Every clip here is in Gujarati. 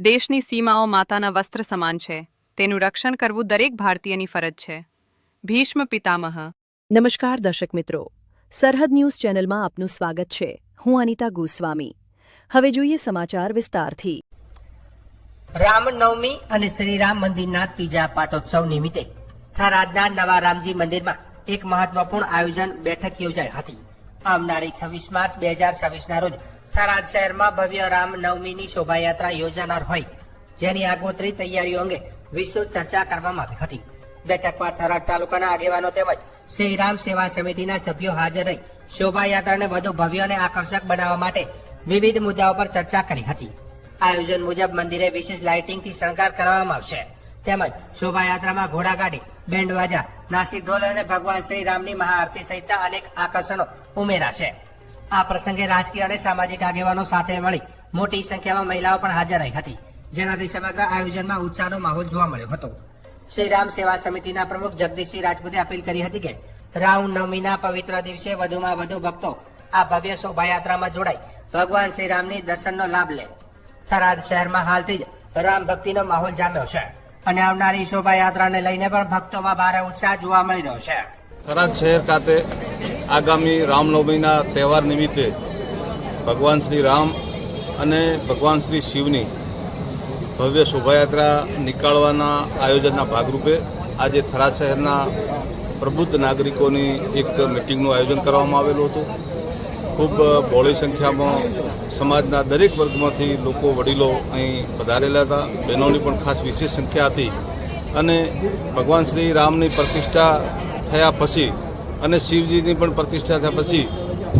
દેશની સીમાઓ માતાના વસ્ત્ર સમાન છે. તેનું રક્ષણ કરવું દરેક ભારતીયની ફરજ છે. ભીષ્મ પિતામહ. નમસ્કાર દર્શક મિત્રો, સરહદ ન્યૂઝ ચેનલમાં આપનું સ્વાગત છે. હું અનિતા ગોસ્વામી. હવે જોઈએ સમાચાર વિસ્તારથી. રામનવમી અને શ્રીરામ મંદિરના ત્રીજા પાટોત્સવ નિમિત્તે થરાદના નવા રામજી મંદિરમાં એક મહત્વપૂર્ણ આયોજન બેઠક યોજાઈ હતી. આવનારી 26 માર્ચ 2026ના રોજ થરાદ શહેરમાં ભવ્ય રામનવમીની શોભાયાત્રા યોજાનાર હોય, જેની આગોતરી તૈયારીઓ અંગે વિસ્તૃત ચર્ચા કરવામાં આવી હતી. બેઠકમાં થરાદ તાલુકાના આગેવાનો તેમજ શ્રીરામ સેવા સમિતિના સભ્યો હાજર રહી શોભાયાત્રાને વધુ ભવ્ય અને આકર્ષક બનાવવા માટે વિવિધ મુદ્દાઓ પર ચર્ચા કરી હતી. આયોજન મુજબ મંદિરે વિશેષ લાઇટિંગથી શણગાર કરવામાં આવશે. તેમજ શોભાયાત્રામાં ઘોડાગાડી, બેન્ડવાજા, નાસિક ઢોલ અને ભગવાન શ્રી રામની મહાઆરતી સહિતના અનેક આકર્ષણો ઉમેરાશે. આ પ્રસંગે રાજકીય અને સામાજિક આગેવાનો સાથે મળી મોટી સંખ્યામાં મહિલાઓ પણ હાજર રહી હતી, જેનાથી સમગ્ર આયોજનમાં ઉત્સાહનો માહોલ જોવા મળ્યો હતો. શ્રીરામ સેવા સમિતિના પ્રમુખ જગદીશસિંહ રાજપૂતે અપીલ કરી હતી કે રામનવમીના પવિત્ર દિવસે વધુમાં વધુ ભક્તો આ ભવ્ય શોભાયાત્રામાં જોડાઈ ભગવાન શ્રીરામની દર્શનનો લાભ લે. થરાદ શહેરમાં હાલથી જ રામ ભક્તિનો માહોલ જામ્યો છે અને આવનારી શોભાયાત્રાને લઈને પણ ભક્તોમાં ભારે ઉત્સાહ જોવા મળી રહ્યો છે. થરાદ શહેર ખાતે આગામી રામનવમીના તહેવાર નિમિત્તે ભગવાન શ્રી રામ અને ભગવાન શ્રી શિવની ભવ્ય શોભાયાત્રા નીકાળવાના આયોજનના ભાગરૂપે આજે થરાદ શહેરના પ્રબુદ્ધ નાગરિકોની એક મિટિંગનું આયોજન કરવામાં આવેલું હતું. ખૂબ બહોળી સંખ્યામાં સમાજના દરેક વર્ગમાંથી લોકો, વડીલો અહીં પધારેલા હતા. બહેનોની પણ ખાસ વિશેષ સંખ્યા હતી અને ભગવાન શ્રી રામની પ્રતિષ્ઠા થયા પછી અને શિવજીની પણ પ્રતિષ્ઠા થયા પછી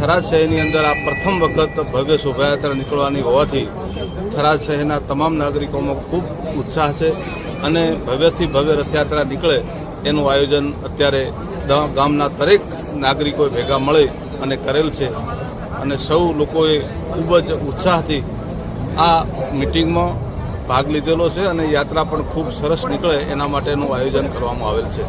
થરાદ શહેરની અંદર આ પ્રથમ વખત ભવ્ય શોભાયાત્રા નીકળવાની હોવાથી થરાદ શહેરના તમામ નાગરિકોમાં ખૂબ ઉત્સાહ છે અને ભવ્યથી ભવ્ય રથયાત્રા નીકળે એનું આયોજન અત્યારે ગામના દરેક નાગરિકોએ ભેગા મળી અને કરેલ છે અને સૌ લોકોએ ખૂબ જ ઉત્સાહથી આ મિટિંગમાં ભાગ લીધેલો છે અને યાત્રા પણ ખૂબ સરસ નીકળે એના માટેનું આયોજન કરવામાં આવેલ છે.